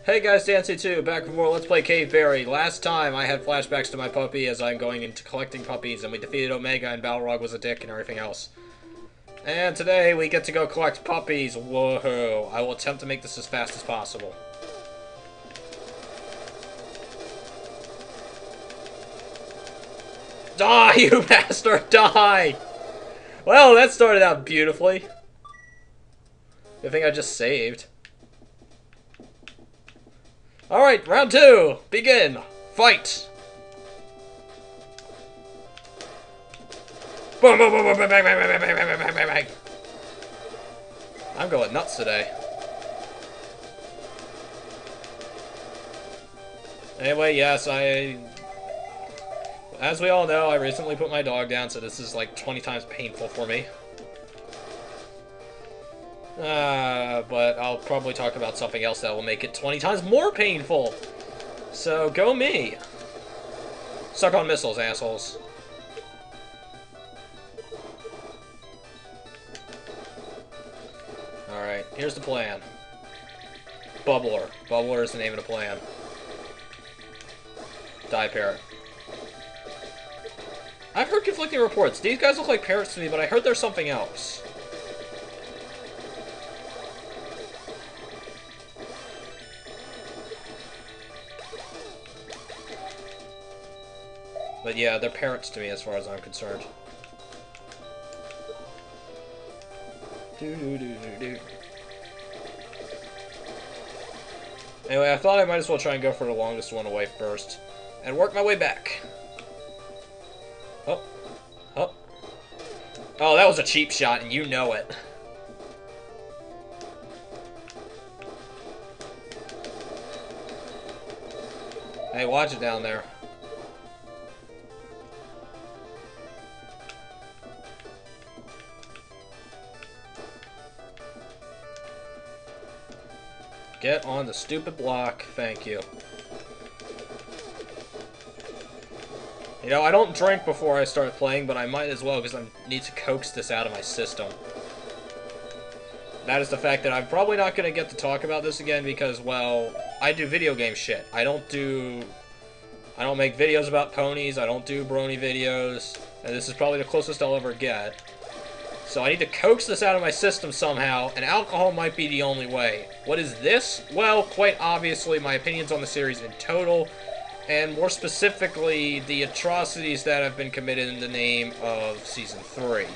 Hey guys, Dancy2, back for more Let's Play Cave Berry. Last time I had flashbacks to my puppy as I'm going into collecting puppies, and we defeated Omega and Balrog was a dick and everything else. And today we get to go collect puppies. Whoa! I will attempt to make this as fast as possible. Die, you bastard! Die! Well, that started out beautifully. Good thing I just saved. Alright, round two! Begin! Fight! Boom, boom, boom, boom, bang, bang, bang, bang, bang, bang, bang, bang, bang. I'm going nuts today. Anyway, yes, as we all know, I recently put my dog down, so this is like 20 times painful for me. But I'll probably talk about something else that will make it 20 times more painful. So, go me. Suck on missiles, assholes. Alright, here's the plan. Bubbler. Bubbler is the name of the plan. Die parrot. I've heard conflicting reports. These guys look like parrots to me, but I heard there's something else. But yeah, they're parrots to me as far as I'm concerned. Anyway, I thought I might as well try and go for the longest one away first. And work my way back. Oh. Oh. Oh, that was a cheap shot, and you know it. Hey, watch it down there. Get on the stupid block, thank you. You know, I don't drink before I start playing, but I might as well because I need to coax this out of my system. That is the fact that I'm probably not going to get to talk about this again because, well, I do video game shit. I don't make videos about ponies, I don't do brony videos, and this is probably the closest I'll ever get. So I need to coax this out of my system somehow, and alcohol might be the only way. What is this? Well, quite obviously, my opinions on the series in total, and more specifically, the atrocities that have been committed in the name of Season 3.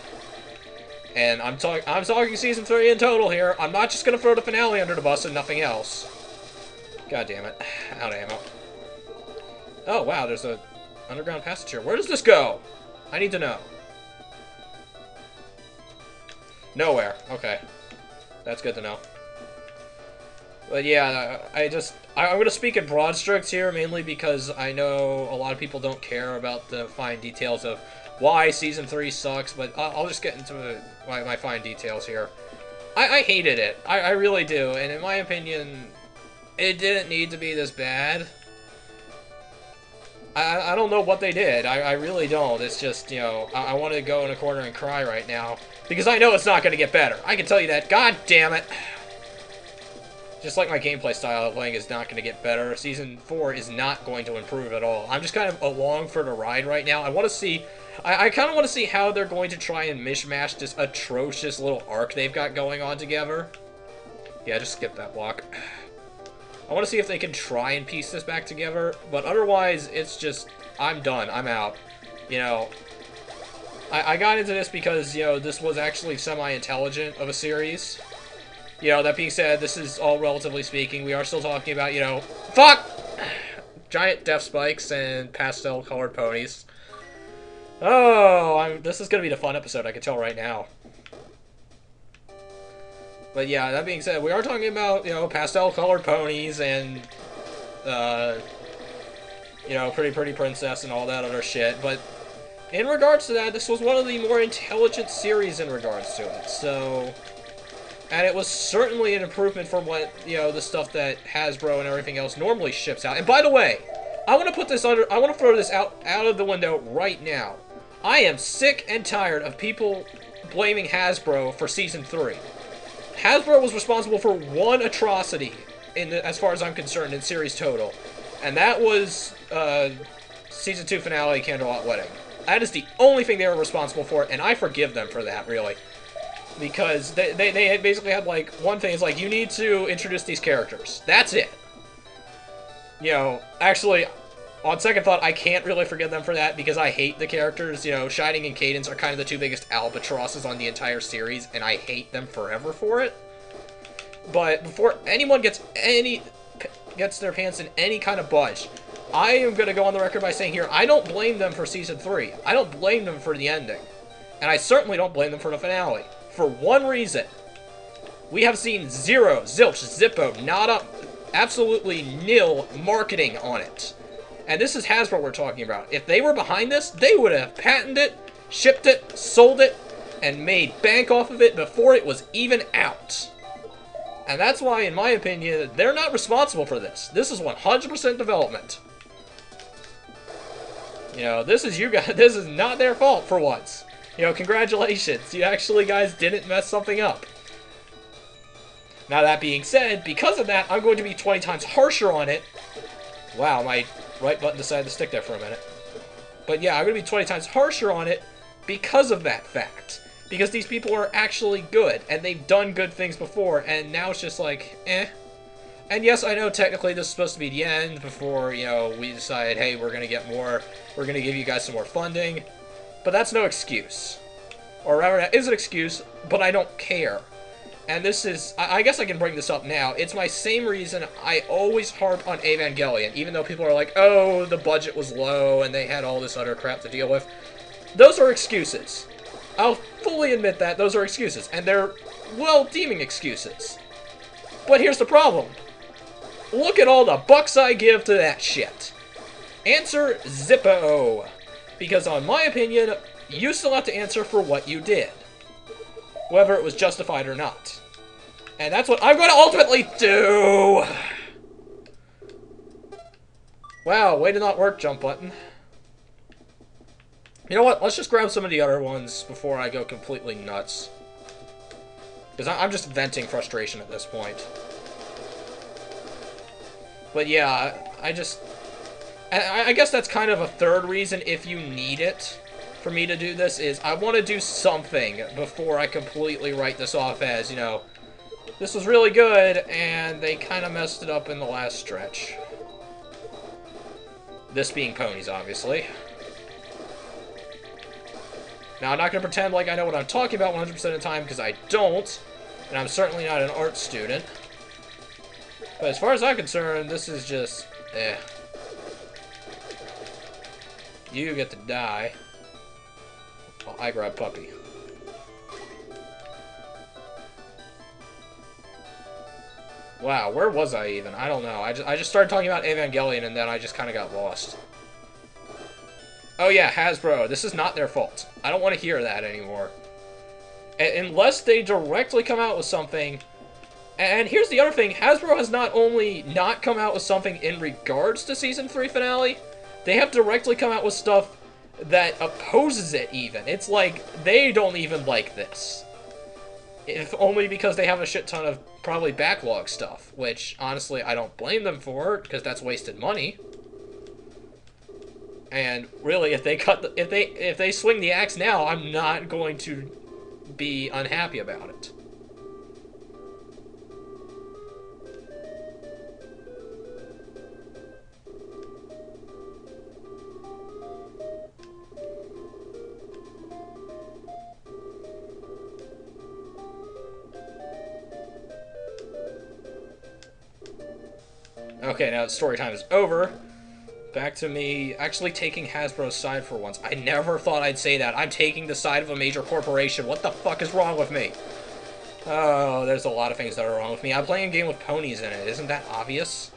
And I'm talking Season 3 in total here. I'm not just gonna throw the finale under the bus and nothing else. God damn it. Out of ammo. Oh, wow, there's a underground passage here. Where does this go? I need to know. Nowhere. Okay. That's good to know. But yeah, I'm going to speak in broad strokes here, mainly because I know a lot of people don't care about the fine details of why Season 3 sucks, but I'll just get into my fine details here. I hated it. I really do, and in my opinion, it didn't need to be this bad. I don't know what they did. I really don't. It's just, you know, I want to go in a corner and cry right now. Because I know it's not going to get better. I can tell you that. God damn it. Just like my gameplay style of playing is not going to get better. Season 4 is not going to improve at all. I'm just kind of along for the ride right now. I want to see... I kind of want to see how they're going to try and mishmash this atrocious little arc they've got going on together. Yeah, just skip that block. I want to see if they can try and piece this back together. But otherwise, it's just... I'm done. I'm out. You know... I got into this because, you know, this was actually semi-intelligent of a series. You know, that being said, this is all relatively speaking. We are still talking about, you know, fuck! Giant death spikes and pastel-colored ponies. Oh, this is going to be the fun episode, I can tell right now. But yeah, that being said, we are talking about, you know, pastel-colored ponies and, you know, pretty princess and all that other shit, but... in regards to that, this was one of the more intelligent series in regards to it, so... and it was certainly an improvement from what, you know, the stuff that Hasbro and everything else normally ships out. And by the way, I want to throw this out of the window right now. I am sick and tired of people blaming Hasbro for Season 3. Hasbro was responsible for one atrocity as far as I'm concerned, in series total. And that was Season 2 finale, Candlelight Wedding. That is the only thing they were responsible for, and I forgive them for that, really. Because they basically had, like, one thing is, like, you need to introduce these characters. That's it. You know, actually, on second thought, I can't really forgive them for that, because I hate the characters. You know, Shining and Cadence are kind of the two biggest albatrosses on the entire series, and I hate them forever for it. But before anyone gets their pants in any kind of budge, I am going to go on the record by saying here, I don't blame them for Season 3. I don't blame them for the ending. And I certainly don't blame them for the finale. For one reason. We have seen zero, zilch, zippo, nada, absolutely nil marketing on it. And this is Hasbro we're talking about. If they were behind this, they would have patented it, shipped it, sold it, and made bank off of it before it was even out. And that's why, in my opinion, they're not responsible for this. This is 100% development. You know, this is you guys. This is not their fault for once. You know, congratulations. You actually, guys, didn't mess something up. Now, that being said, because of that, I'm going to be 20 times harsher on it. Wow, my right button decided to stick there for a minute. But yeah, I'm going to be 20 times harsher on it because of that fact. Because these people are actually good, and they've done good things before, and now it's just like, eh. And yes, I know technically this is supposed to be the end before, you know, we decide, hey, we're going to get more, we're going to give you guys some more funding. But that's no excuse. Or rather, that is an excuse, but I don't care. And this is, I guess I can bring this up now. It's my same reason I always harp on Evangelion, even though people are like, oh, the budget was low and they had all this other crap to deal with. Those are excuses. I'll fully admit that those are excuses, and they're well-deeming excuses. But here's the problem. Look at all the bucks I give to that shit. Answer Zippo. Because on my opinion, you still have to answer for what you did. Whether it was justified or not. And that's what I'm going to ultimately do! Wow, way to not work, jump button. You know what? Let's just grab some of the other ones before I go completely nuts. Because I'm just venting frustration at this point. But yeah, I guess that's kind of a third reason, if you need it, for me to do this, is I want to do something before I completely write this off as, you know, this was really good, and they kind of messed it up in the last stretch. This being Ponies, obviously. Now, I'm not going to pretend like I know what I'm talking about 100% of the time, because I don't, and I'm certainly not an art student. But as far as I'm concerned, this is just, eh. You get to die while I grab Puppy. Wow, where was I even? I don't know. I just started talking about Evangelion, and then I just kind of got lost. Oh yeah, Hasbro. This is not their fault. I don't want to hear that anymore. Unless they directly come out with something. And here's the other thing. Hasbro has not only not come out with something in regards to Season 3 finale, they have directly come out with stuff that opposes it even. It's like, they don't even like this. If only because they have a shit ton of probably backlog stuff, which, honestly, I don't blame them for, because that's wasted money. And really, if they swing the axe now, I'm not going to be unhappy about it. Okay, now that story time is over. Back to me actually taking Hasbro's side for once. I never thought I'd say that. I'm taking the side of a major corporation. What the fuck is wrong with me? Oh, there's a lot of things that are wrong with me. I'm playing a game with ponies in it. Isn't that obvious?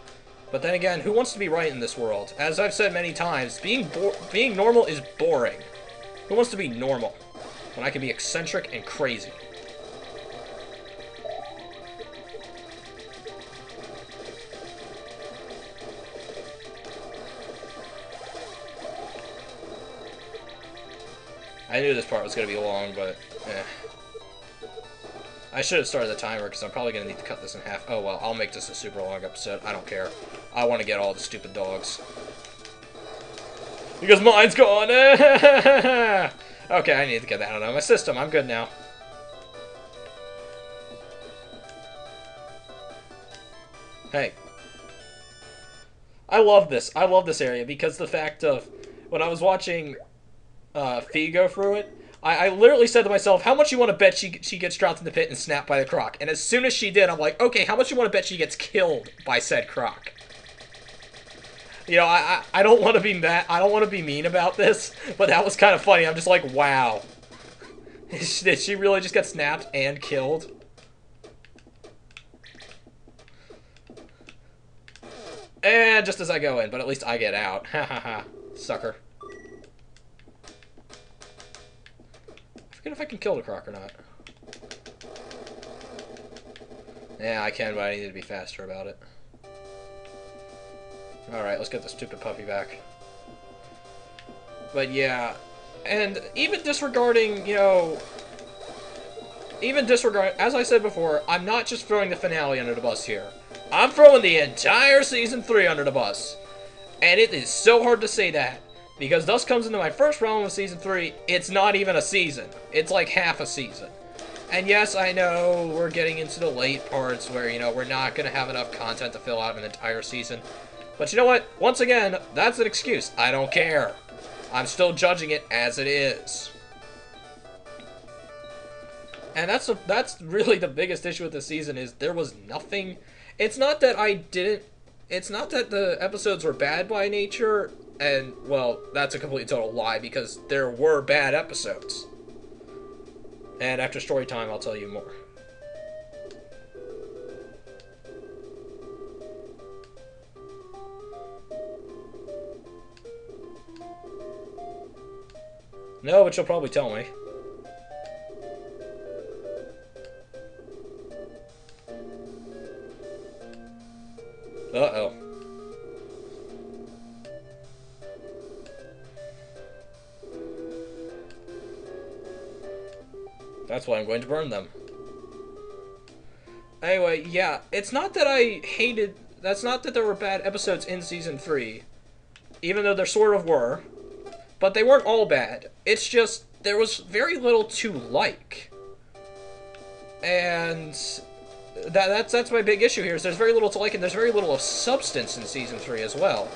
But then again, who wants to be right in this world? As I've said many times, being normal is boring. Who wants to be normal when I can be eccentric and crazy? I knew this part was going to be long, but eh. I should have started the timer, because I'm probably going to need to cut this in half. Oh, well, I'll make this a super long episode. I don't care. I want to get all the stupid dogs. Because mine's gone! Okay, I need to get that out of my system. I'm good now. Hey. I love this. I love this area, because the fact of... When I was watching Fee go through it, I literally said to myself, how much you want to bet she gets dropped in the pit and snapped by the croc? And as soon as she did, I'm like, okay, how much you want to bet she gets killed by said croc? You know, I don't want to be mad. I don't want to be mean about this, but that was kind of funny. I'm just like, wow. Did she really just get snapped and killed? And just as I go in, but at least I get out. Ha ha ha. Sucker. I forget if I can kill the croc or not. Yeah, I can, but I need to be faster about it. Alright, let's get the stupid puppy back. But yeah, and even disregarding, you know... as I said before, I'm not just throwing the finale under the bus here. I'm throwing the entire Season 3 under the bus. And it is so hard to say that. Because thus comes into my first round with Season 3, it's not even a season. It's like half a season. And yes, I know we're getting into the late parts where, you know, we're not going to have enough content to fill out an entire season. But you know what? Once again, that's an excuse. I don't care. I'm still judging it as it is. And that's really the biggest issue with the season is there was nothing... It's not that I didn't... It's not that the episodes were bad by nature, and, well, that's a complete total lie, because there were bad episodes. And after story time, I'll tell you more. No, but you'll probably tell me. Uh-oh. That's why I'm going to burn them. Anyway, yeah, it's not that I hated... That's not that there were bad episodes in Season 3. Even though there sort of were. But they weren't all bad. It's just, there was very little to like. And... That's my big issue here, is there's very little to like, and there's very little of substance in Season 3 as well.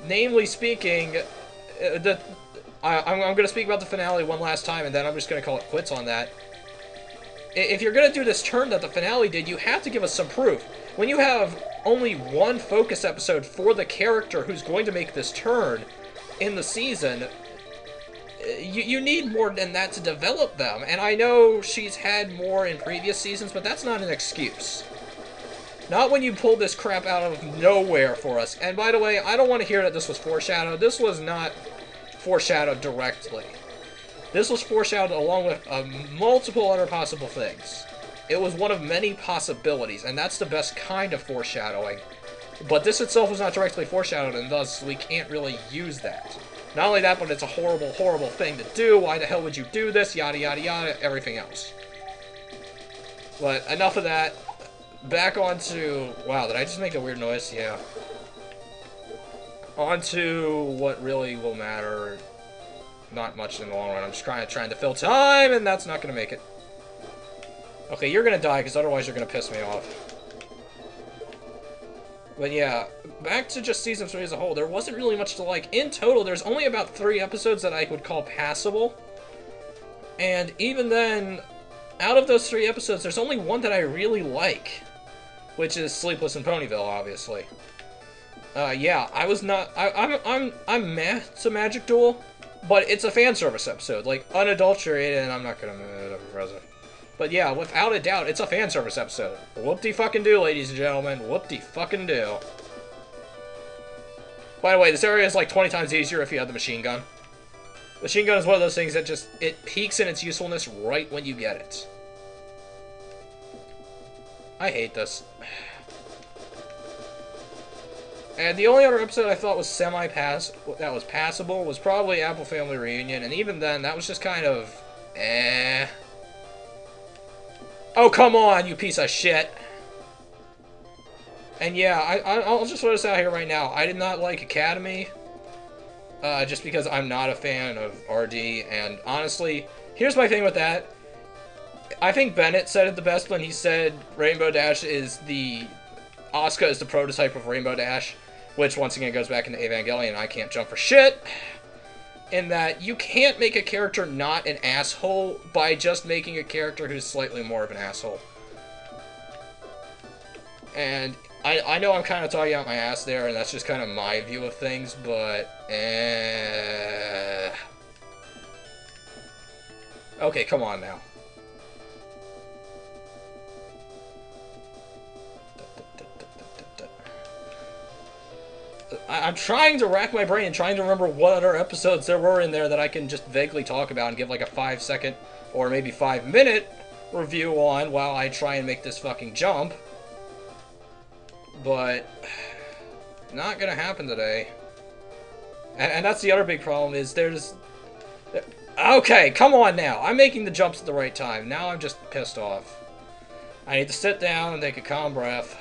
Namely speaking, I'm going to speak about the finale one last time, and then I'm just going to call it quits on that. If you're going to do this turn that the finale did, you have to give us some proof. When you have only one focus episode for the character who's going to make this turn in the season... You need more than that to develop them, and I know she's had more in previous seasons, but that's not an excuse. Not when you pulled this crap out of nowhere for us. And by the way, I don't want to hear that this was foreshadowed. This was not foreshadowed directly. This was foreshadowed along with multiple other possible things. It was one of many possibilities, and that's the best kind of foreshadowing. But this itself was not directly foreshadowed, and thus we can't really use that. Not only that, but it's a horrible, horrible thing to do. Why the hell would you do this? Yada, yada, yada. Everything else. But enough of that. Back onto... Wow, did I just make a weird noise? Yeah. Onto what really will matter. Not much in the long run. I'm just trying to fill time, and that's not going to make it. Okay, you're going to die, because otherwise you're going to piss me off. But yeah, back to just Season 3 as a whole, there wasn't really much to like. In total, there's only about 3 episodes that I would call passable. And even then, out of those 3 episodes, there's only one that I really like. Which is Sleepless in Ponyville, obviously. Yeah, I was not... I'm meh to Magic Duel, but it's a fan service episode. Like, unadulterated, and I'm not gonna... But yeah, without a doubt, it's a fan service episode. Whoop-de-fucking-do, ladies and gentlemen. Whoop-de-fucking-do. By the way, this area is like 20 times easier if you have the machine gun. Machine gun is one of those things that just... It peaks in its usefulness right when you get it. I hate this. And the only other episode I thought was that was passable was probably Apple Family Reunion, and even then, that was just kind of... eh... Oh, come on, you piece of shit. And yeah, I'll just throw this out here right now. I did not like Academy, just because I'm not a fan of RD, and honestly, here's my thing with that. I think Bennett said it the best when he said Rainbow Dash is the... Asuka is the prototype of Rainbow Dash, which once again goes back into Evangelion. I can't jump for shit. In that you can't make a character not an asshole by just making a character who's slightly more of an asshole. And I know I'm kind of talking out my ass there, and that's just kind of my view of things, but... Okay, come on now. I'm trying to rack my brain and trying to remember what other episodes there were in there that I can just vaguely talk about and give like a 5-second or maybe 5-minute review on while I try and make this fucking jump. But not gonna happen today. And that's the other big problem is there's... Okay, come on now. I'm making the jumps at the right time. Now I'm just pissed off. I need to sit down and take a calm breath.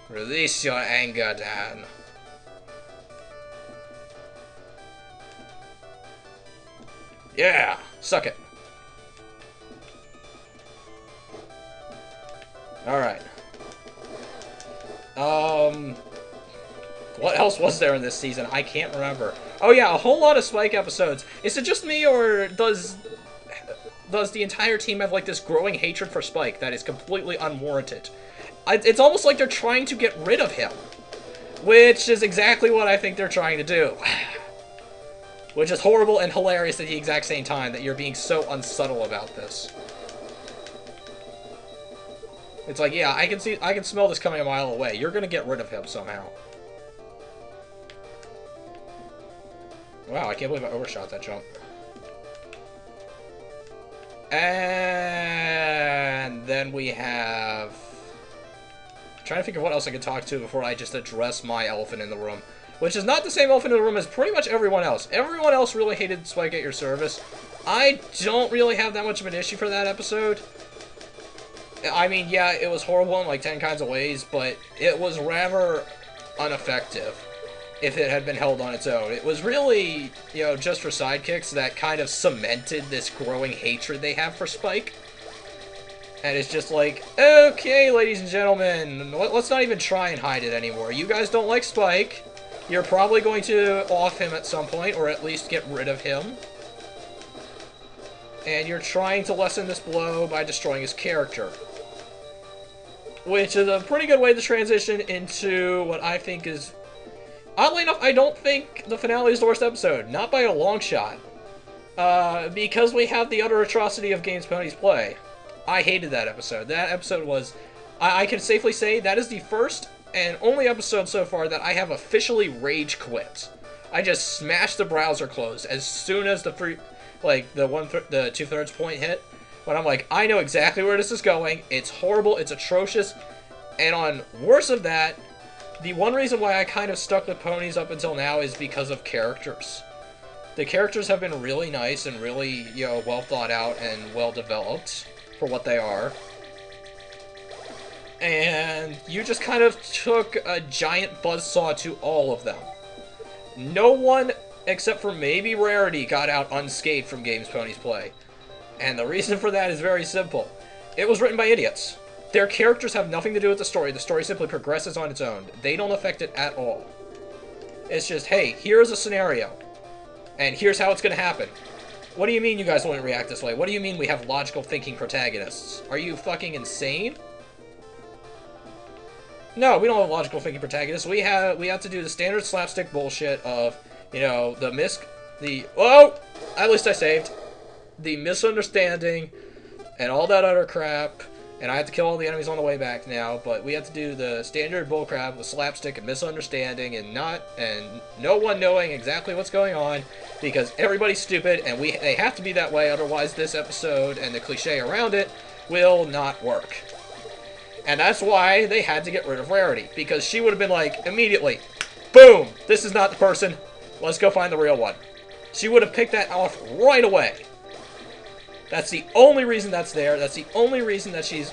Release your anger, Dan. Yeah, suck it. Alright. What else was there in this season? I can't remember. Oh yeah, a whole lot of Spike episodes. Is it just me, or does the entire team have like this growing hatred for Spike that is completely unwarranted? It's almost like they're trying to get rid of him. Which is exactly what I think they're trying to do. Which is horrible and hilarious at the exact same time that you're being so unsubtle about this. It's like, yeah, I can smell this coming a mile away. You're gonna get rid of him somehow. Wow, I can't believe I overshot that jump. And then we have... I'm trying to think of what else I can talk to before I just address my elephant in the room. Which is not the same elephant in the room as pretty much everyone else. Everyone else really hated Spike at Your Service. I don't really have that much of an issue for that episode. I mean, yeah, it was horrible in like 10 kinds of ways, but it was rather ineffective if it had been held on its own. It was really, you know, just for sidekicks that kind of cemented this growing hatred they have for Spike. And it's just like, okay, ladies and gentlemen, let's not even try and hide it anymore. You guys don't like Spike. You're probably going to off him at some point, or at least get rid of him. And you're trying to lessen this blow by destroying his character. Which is a pretty good way to transition into what I think is... Oddly enough, I don't think the finale is the worst episode. Not by a long shot. Because we have the utter atrocity of Games Ponies Play. I hated that episode. That episode was... I can safely say that is the first and only episode so far that I have officially rage quit. I just smashed the browser closed as soon as the the 2/3 point hit. But I'm like, I know exactly where this is going. It's horrible. It's atrocious. And on worse of that, the one reason why I kind of stuck with Ponies up until now is because of characters. The characters have been really nice and really, you know, well thought out and well developed for what they are. And you just kind of took a giant buzzsaw to all of them. No one, except for maybe Rarity, got out unscathed from Games Ponies Play. And the reason for that is very simple. It was written by idiots. Their characters have nothing to do with the story. The story simply progresses on its own. They don't affect it at all. It's just, hey, here's a scenario. And here's how it's going to happen. What do you mean you guys wouldn't react this way? What do you mean we have logical thinking protagonists? Are you fucking insane? No, we don't have logical thinking protagonists. We have to do the standard slapstick bullshit of, you know, oh! At least I saved. The misunderstanding and all that other crap. And I have to kill all the enemies on the way back now, but we have to do the standard bullcrap with slapstick and misunderstanding and no one knowing exactly what's going on because everybody's stupid and they have to be that way, otherwise this episode and the cliche around it will not work. And that's why they had to get rid of Rarity, because she would have been like, immediately, boom, this is not the person, let's go find the real one. She would have picked that off right away. That's the only reason that's there. That's the only reason that she's,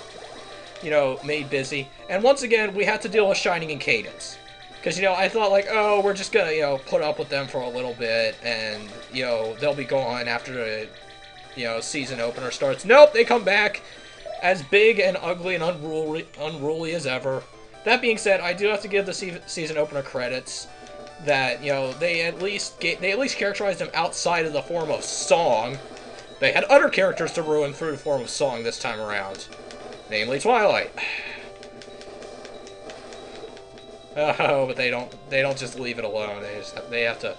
you know, made busy. And once again, we have to deal with Shining and Cadence. Because, you know, I thought, like, oh, we're just gonna, you know, put up with them for a little bit, and, you know, they'll be gone after the, you know, season opener starts. Nope, they come back as big and ugly and unruly as ever. That being said, I do have to give the season opener credits that, you know, they at least characterized them outside of the form of song. They had other characters to ruin through the form of song this time around, namely Twilight. Oh, but they don't just leave it alone. They have to.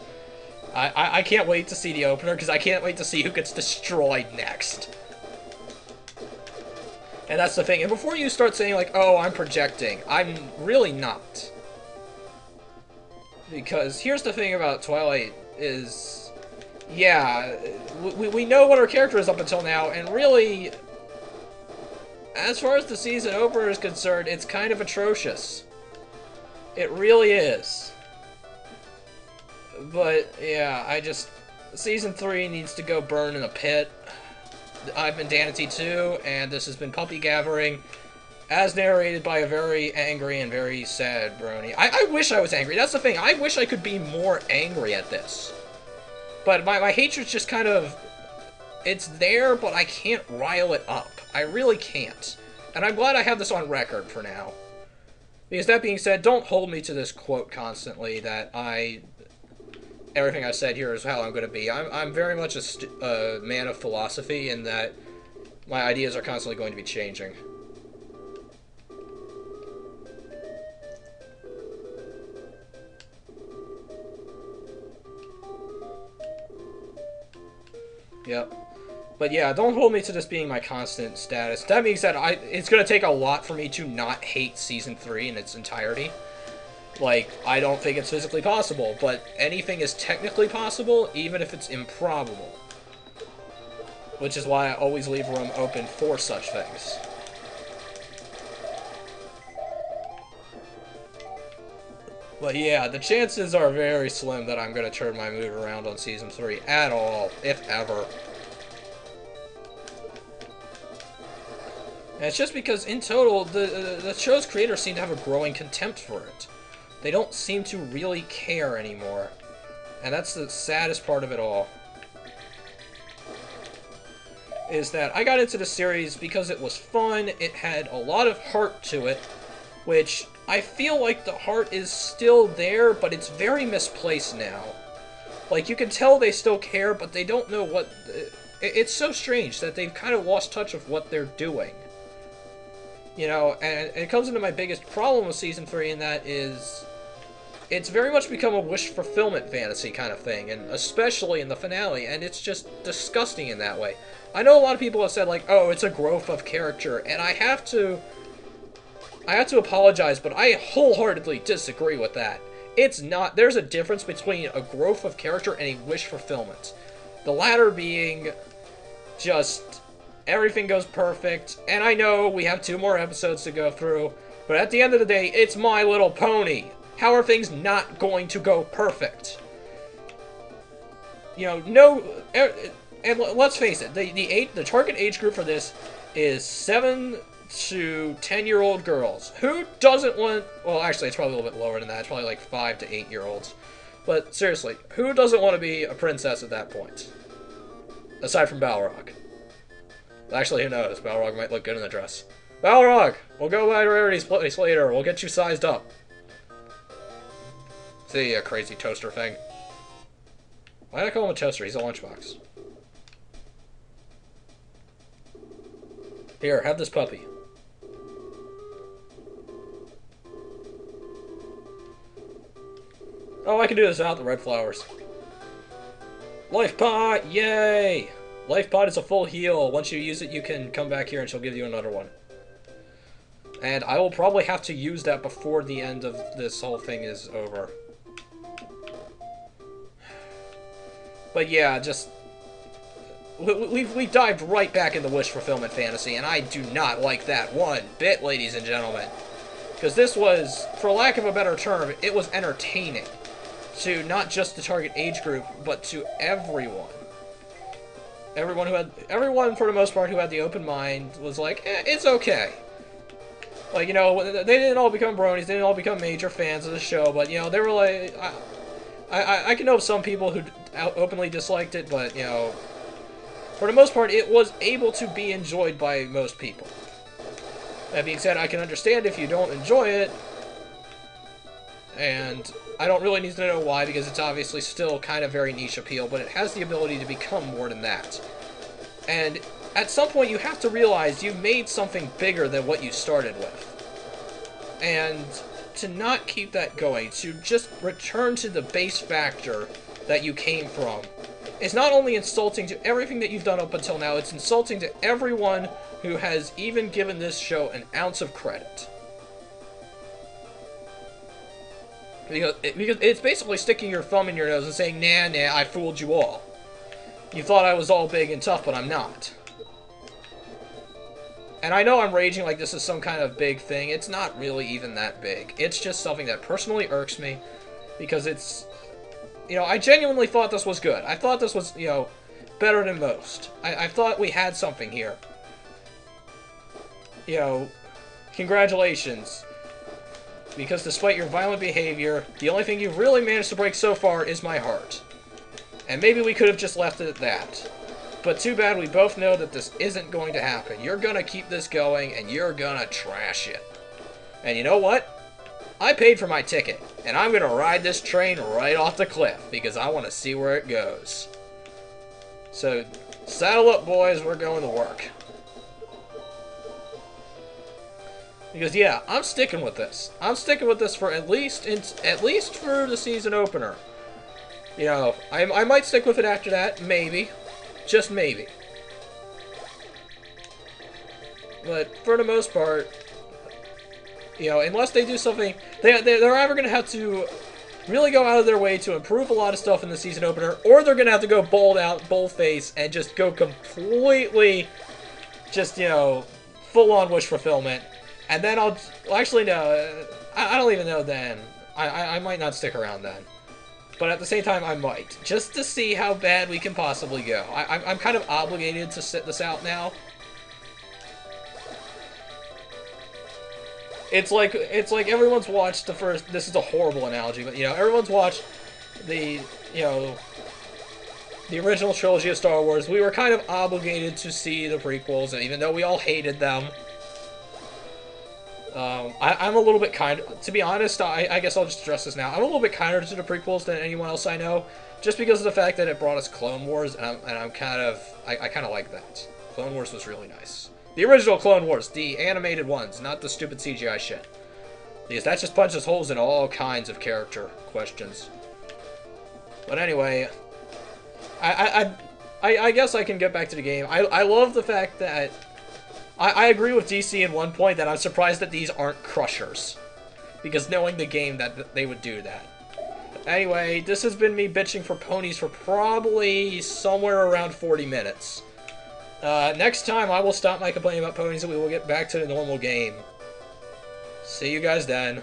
I can't wait to see the opener because I can't wait to see who gets destroyed next. And that's the thing. And before you start saying like, "Oh, I'm projecting," I'm really not. Because here's the thing about Twilight is, yeah, we know what her character is up until now, and really, as far as the season opener is concerned, it's kind of atrocious. It really is. But, yeah, Season 3 needs to go burn in a pit. I've been Danity 2, and this has been Puppy Gathering, as narrated by a very angry and very sad Brony. I wish I was angry. That's the thing. I wish I could be more angry at this. But my hatred's just kind of... It's there, but I can't rile it up. I really can't. And I'm glad I have this on record for now. Because that being said, don't hold me to this quote constantly that everything I said here is how I'm going to be. I'm very much a man of philosophy in that my ideas are constantly going to be changing. Yep. But yeah, don't hold me to this being my constant status. That being said, it's going to take a lot for me to not hate Season 3 in its entirety. Like, I don't think it's physically possible, but anything is technically possible, even if it's improbable. Which is why I always leave room open for such things. But yeah, the chances are very slim that I'm going to turn my mood around on Season 3 at all, if ever. And it's just because, in total, the show's creators seem to have a growing contempt for it. They don't seem to really care anymore. And that's the saddest part of it all. Is that I got into the series because it was fun, it had a lot of heart to it, which I feel like the heart is still there, but it's very misplaced now. Like, you can tell they still care, but they don't know what... It's so strange that they've kind of lost touch of what they're doing. You know, and it comes into my biggest problem with Season 3, and that is... It's very much become a wish fulfillment fantasy kind of thing, and especially in the finale, and it's just disgusting in that way. I know a lot of people have said, like, oh, it's a growth of character, and I have to apologize, but I wholeheartedly disagree with that. It's not. There's a difference between a growth of character and a wish fulfillment. The latter being just everything goes perfect, and I know we have 2 more episodes to go through, but at the end of the day, it's My Little Pony. How are things not going to go perfect? You know, no, and let's face it, the target age group for this is 7 to 10-year-old girls. Who doesn't want... Well, actually, it's probably a little bit lower than that. It's probably like 5 to 8-year-olds. But seriously, who doesn't want to be a princess at that point? Aside from Balrog. Actually, who knows? Balrog might look good in the dress. Balrog! We'll go by Rarity's place later. We'll get you sized up. See, a crazy toaster thing. Why did I call him a toaster? He's a lunchbox. Here, have this puppy. Oh, I can do this without the red flowers. Life Pot! Yay! Life Pot is a full heal. Once you use it, you can come back here and she'll give you another one. And I will probably have to use that before the end of this whole thing is over. But yeah, just... We dived right back into wish fulfillment fantasy, and I do not like that one bit, ladies and gentlemen. Because this was, for lack of a better term, it was entertaining. To not just the target age group, but to everyone. everyone for the most part who had the open mind was like, it's okay. Like, you know, they didn't all become bronies, they didn't all become major fans of the show, but, you know, they were like, I can know of some people who openly disliked it, but, you know, for the most part, it was able to be enjoyed by most people. That being said, I can understand if you don't enjoy it, and I don't really need to know why, because it's obviously still kind of very niche appeal, but it has the ability to become more than that. And at some point, you have to realize you've made something bigger than what you started with. And to not keep that going, to just return to the base factor that you came from, is not only insulting to everything that you've done up until now, it's insulting to everyone who has even given this show an ounce of credit. Because it's basically sticking your thumb in your nose and saying, nah, I fooled you all. You thought I was all big and tough, but I'm not. And I know I'm raging like this is some kind of big thing. It's not really even that big. It's just something that personally irks me, because it's, you know, I genuinely thought this was good. I thought this was, you know, better than most. I thought we had something here. You know, congratulations. Because despite your violent behavior, the only thing you've really managed to break so far is my heart. And maybe we could have just left it at that. But too bad, we both know that this isn't going to happen. You're gonna keep this going, and you're gonna trash it. And you know what? I paid for my ticket, and I'm gonna ride this train right off the cliff, because I want to see where it goes. So, saddle up, boys, we're going to work. Because, yeah, I'm sticking with this. I'm sticking with this for at least for the season opener. You know, I might stick with it after that, maybe. Just maybe. But for the most part, you know, unless they do something, they're either going to have to really go out of their way to improve a lot of stuff in the season opener, or they're going to have to go bold face, and just go completely, just, you know, full-on wish fulfillment. And then well, actually, no, I don't even know then. I might not stick around then. But at the same time, I might. Just to see how bad we can possibly go. I'm kind of obligated to sit this out now. It's like everyone's watched the first, this is a horrible analogy, but, you know, everyone's watched the, you know, the original trilogy of Star Wars. We were kind of obligated to see the prequels, and even though we all hated them, I'm a little bit kind, to be honest, I guess I'll just address this now. I'm a little bit kinder to the prequels than anyone else I know, just because of the fact that it brought us Clone Wars, and I'm kind of, I kind of like that. Clone Wars was really nice. The original Clone Wars, the animated ones, not the stupid CGI shit. Because that just punches holes in all kinds of character questions. But anyway, I guess I can get back to the game. I love the fact that I agree with DC in one point, that I'm surprised that these aren't crushers. Because knowing the game, that they would do that. Anyway, this has been me bitching for ponies for probably somewhere around 40 minutes. Next time, I will stop my complaining about ponies and we will get back to the normal game. See you guys then.